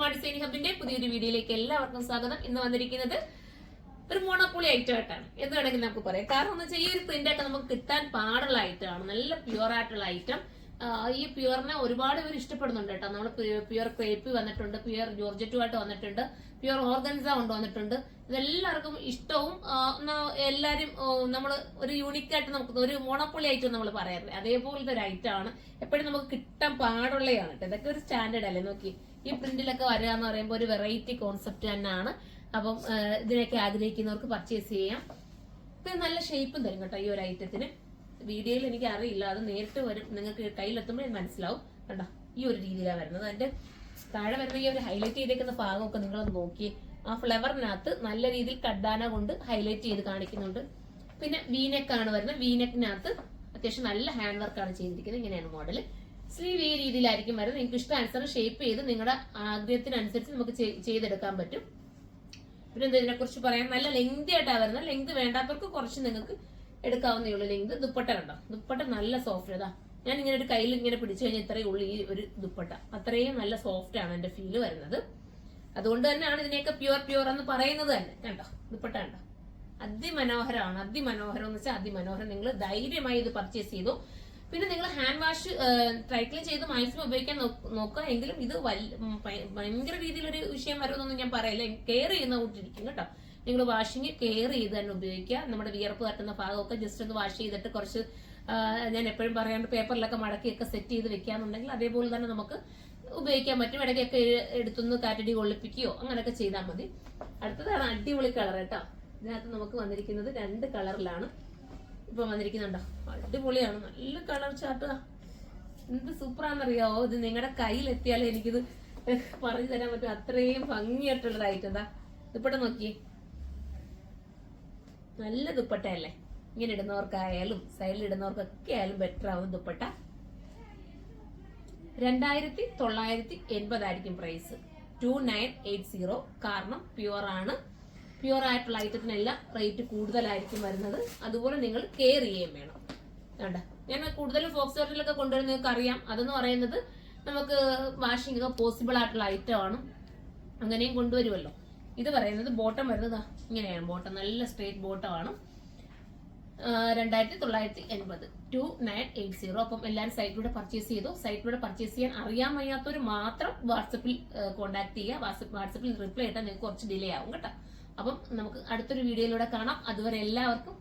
ഉമ്മ ഡിസൈൻ ഹബിന്റെ പുതിയൊരു വീഡിയോയിലേക്ക് എല്ലാവർക്കും സ്വാഗതം. ഇന്ന് വന്നിരിക്കുന്നത് ഒരു മോണോപ്പൊളി ഐറ്റം ആയിട്ടാണ് എന്ന് വേണമെങ്കിൽ നമുക്ക് പറയാം. കാരണം എന്ന് വെച്ചാൽ ഈ ഒരു പ്രിന്റ് ഒക്കെ നമുക്ക് കിട്ടാൻ പാടുള്ള ഐറ്റമാണ്, നല്ല പ്യുവർ ആയിട്ടുള്ള ഐറ്റം. ഈ പ്യുവറിനെ ഒരുപാട് പേര് ഇഷ്ടപ്പെടുന്നുണ്ട് കേട്ടോ. നമ്മൾ പ്യുവർ ക്രേപ്പ് വന്നിട്ടുണ്ട്, പ്യുവർ ജോർജറ്റുമായിട്ട് വന്നിട്ടുണ്ട്, പ്യുവർ ഓർഗൻസ കൊണ്ടുവന്നിട്ടുണ്ട്. ഇതെല്ലാവർക്കും ഇഷ്ടവും എല്ലാരും നമ്മൾ ഒരു യൂണിക് ആയിട്ട് നമുക്ക് ഒരു മോണോപ്പൊളി ഐറ്റം നമ്മൾ പറയാറില്ല, അതേപോലത്തെ ഒരു ഐറ്റം ആണ്. എപ്പോഴും നമുക്ക് കിട്ടാൻ പാടുള്ളതാണ് കേട്ടോ. ഇതൊക്കെ ഒരു സ്റ്റാൻഡേർഡ് അല്ലേ. നോക്കി ഈ പ്രിന്റിലൊക്കെ വരിക എന്ന് പറയുമ്പോൾ ഒരു വെറൈറ്റി കോൺസെപ്റ്റ് തന്നെയാണ്. അപ്പം ഇതിനൊക്കെ ആഗ്രഹിക്കുന്നവർക്ക് പർച്ചേസ് ചെയ്യാം. പിന്നെ നല്ല ഷേപ്പും തരും കേട്ടോ ഈ ഒരു ഐറ്റത്തിന്. വീഡിയോയിൽ എനിക്ക് അറിയില്ല, അത് നേരിട്ട് വരും, നിങ്ങൾക്ക് കയ്യിലെത്തുമ്പോൾ മനസ്സിലാവും. കണ്ടോ ഈ ഒരു രീതിയിലാണ് വരുന്നത്. അതിന്റെ താഴെ വരുന്ന ഈ ഒരു ഹൈലൈറ്റ് ചെയ്തേക്കുന്ന ഭാഗമൊക്കെ നിങ്ങളൊന്ന് നോക്കി. ആ ഫ്ലവറിനകത്ത് നല്ല രീതിയിൽ കഡാന കൊണ്ട് ഹൈലൈറ്റ് ചെയ്ത് കാണിക്കുന്നുണ്ട്. പിന്നെ വീനെക്കാണ് വരുന്നത്. വീനെക്കിനകത്ത് അത്യാവശ്യം നല്ല ഹാൻഡ് വർക്കാണ് ചെയ്തിരിക്കുന്നത്. ഇങ്ങനെയാണ് മോഡൽ. സ്ലീവ് ഈ രീതിയിലായിരിക്കും വരുന്നത്. നിങ്ങൾക്ക് ഇഷ്ടാനുസരണം ഷേപ്പ് ചെയ്ത് നിങ്ങളുടെ ആഗ്രഹത്തിനനുസരിച്ച് നമുക്ക് ചെയ്തെടുക്കാൻ പറ്റും. പിന്നെ ഇതിനെ കുറിച്ച് പറയാൻ നല്ല ലെങ്തി ആയിട്ടാണ് വരുന്നത്. ലെങ്ത് വേണ്ടാത്തവർക്ക് കുറച്ച് നിങ്ങൾക്ക് എടുക്കാവുന്നേ ഉള്ളൂ. ലെങ്ത് ദുപ്പട്ട കണ്ടോ, ദുപ്പട്ട നല്ല സോഫ്റ്റ്. അതാ ഞാൻ ഇങ്ങനെ ഒരു കയ്യിൽ ഇങ്ങനെ പിടിച്ചു കഴിഞ്ഞാൽ ഇത്രയേ ഉള്ളൂ ഈ ഒരു ദുപ്പട്ട. അത്രയും നല്ല സോഫ്റ്റ് ആണ് എന്റെ ഫീല് വരുന്നത്. അതുകൊണ്ട് തന്നെയാണ് ഇതിനെയൊക്കെ പ്യുവർ എന്ന് പറയുന്നത് തന്നെ. കണ്ടോ ദുപ്പട്ട കണ്ടോ, അതിമനോഹരമാണ്. അതിമനോഹരം എന്ന് വെച്ചാൽ അതിമനോഹരം. നിങ്ങൾ ധൈര്യമായി ഇത് പർച്ചേസ് ചെയ്തു. പിന്നെ നിങ്ങൾ ഹാൻഡ് വാഷ് ഡ്രൈ ക്ലീൻ ചെയ്ത് മാക്സിമം ഉപയോഗിക്കാൻ നോക്കുക. എങ്കിലും ഇത് ഭയങ്കര രീതിയിലൊരു വിഷയം വരുമെന്നൊന്നും ഞാൻ പറയില്ല. കെയർ ചെയ്യുന്ന കൂട്ടിരിക്കും കേട്ടോ. നിങ്ങൾ വാഷിങ് കെയർ ചെയ്ത് തന്നെ ഉപയോഗിക്കുക. നമ്മുടെ വിയർപ്പ് തട്ടുന്ന ഭാഗമൊക്കെ ജസ്റ്റ് ഒന്ന് വാഷ് ചെയ്തിട്ട് കുറച്ച് ഞാൻ എപ്പോഴും പറയാണ്ട് പേപ്പറിലൊക്കെ മടക്കിയൊക്കെ സെറ്റ് ചെയ്ത് വെക്കാന്നുണ്ടെങ്കിൽ അതേപോലെ തന്നെ നമുക്ക് ഉപയോഗിക്കാൻ പറ്റും. ഇടയ്ക്കൊക്കെ എടുത്തൊന്ന് കാറ്റടി കൊള്ളിപ്പിക്കുകയോ അങ്ങനെയൊക്കെ ചെയ്താൽ മതി. അടുത്തതാണ് അടിപൊളി കളർ കേട്ടോ. ഇതിനകത്ത് നമുക്ക് വന്നിരിക്കുന്നത് 2 കളറിലാണ് ഇപ്പൊ വന്നിരിക്കുന്നുണ്ടോ. അടിപൊളിയാണ്, നല്ല കളർ ചാർട്ട്. എന്ത് സൂപ്പറാണെന്നറിയാവോ. ഇത് നിങ്ങളുടെ കയ്യിലെത്തിയാലേ എനിക്കിത് പറഞ്ഞു തരാൻ പറ്റും. അത്രയും ഭംഗിയായിട്ടുള്ള ഐറ്റം. എന്താ ദുപ്പട്ട നോക്കിയേ, നല്ല ദുപ്പട്ടയല്ലേ. ഇങ്ങനെ ഇടുന്നവർക്കായാലും സൈഡിൽ ഇടുന്നവർക്കൊക്കെ ആയാലും ബെറ്റർ ആവും ദുപ്പട്ട. 2980 ആയിരിക്കും പ്രൈസ്. 2980. കാരണം പ്യുവർ ആണ്. പ്യുവർ ആയിട്ടുള്ള ഐറ്റത്തിനെല്ലാം റേറ്റ് കൂടുതലായിരിക്കും വരുന്നത്. അതുപോലെ നിങ്ങൾ കെയർ ചെയ്യുകയും വേണം. വേണ്ട ഞാൻ കൂടുതലും ഫോക്സ് ഹോട്ടലിലൊക്കെ കൊണ്ടുവരുന്ന നിങ്ങൾക്ക് അറിയാം. അതെന്ന് പറയുന്നത് നമുക്ക് വാഷിംഗ് ഒക്കെ പോസിബിൾ ആയിട്ടുള്ള ഐറ്റം ആണ്. അങ്ങനെയും കൊണ്ടുവരുമല്ലോ. ഇത് പറയുന്നത് ബോട്ടം വരുന്നത് ഇങ്ങനെയാണ്. ബോട്ടം നല്ല സ്ട്രേറ്റ് ബോട്ടം ആണ്. 2980 2980. അപ്പം എല്ലാവരും സൈറ്റിലൂടെ പർച്ചേസ് ചെയ്തു. സൈറ്റിലൂടെ പർച്ചേസ് ചെയ്യാൻ അറിയാൻ വയ്യാത്തവർ മാത്രം വാട്സപ്പിൽ കോൺടാക്ട് ചെയ്യുക. വാട്സപ്പിൽ റിപ്ലൈ ഇട്ടാൽ നിങ്ങൾക്ക് കുറച്ച് ഡിലേ ആവും കേട്ടോ. അപ്പം നമുക്ക് അടുത്തൊരു വീഡിയോയിലൂടെ കാണാം. അതുവരെ എല്ലാവർക്കും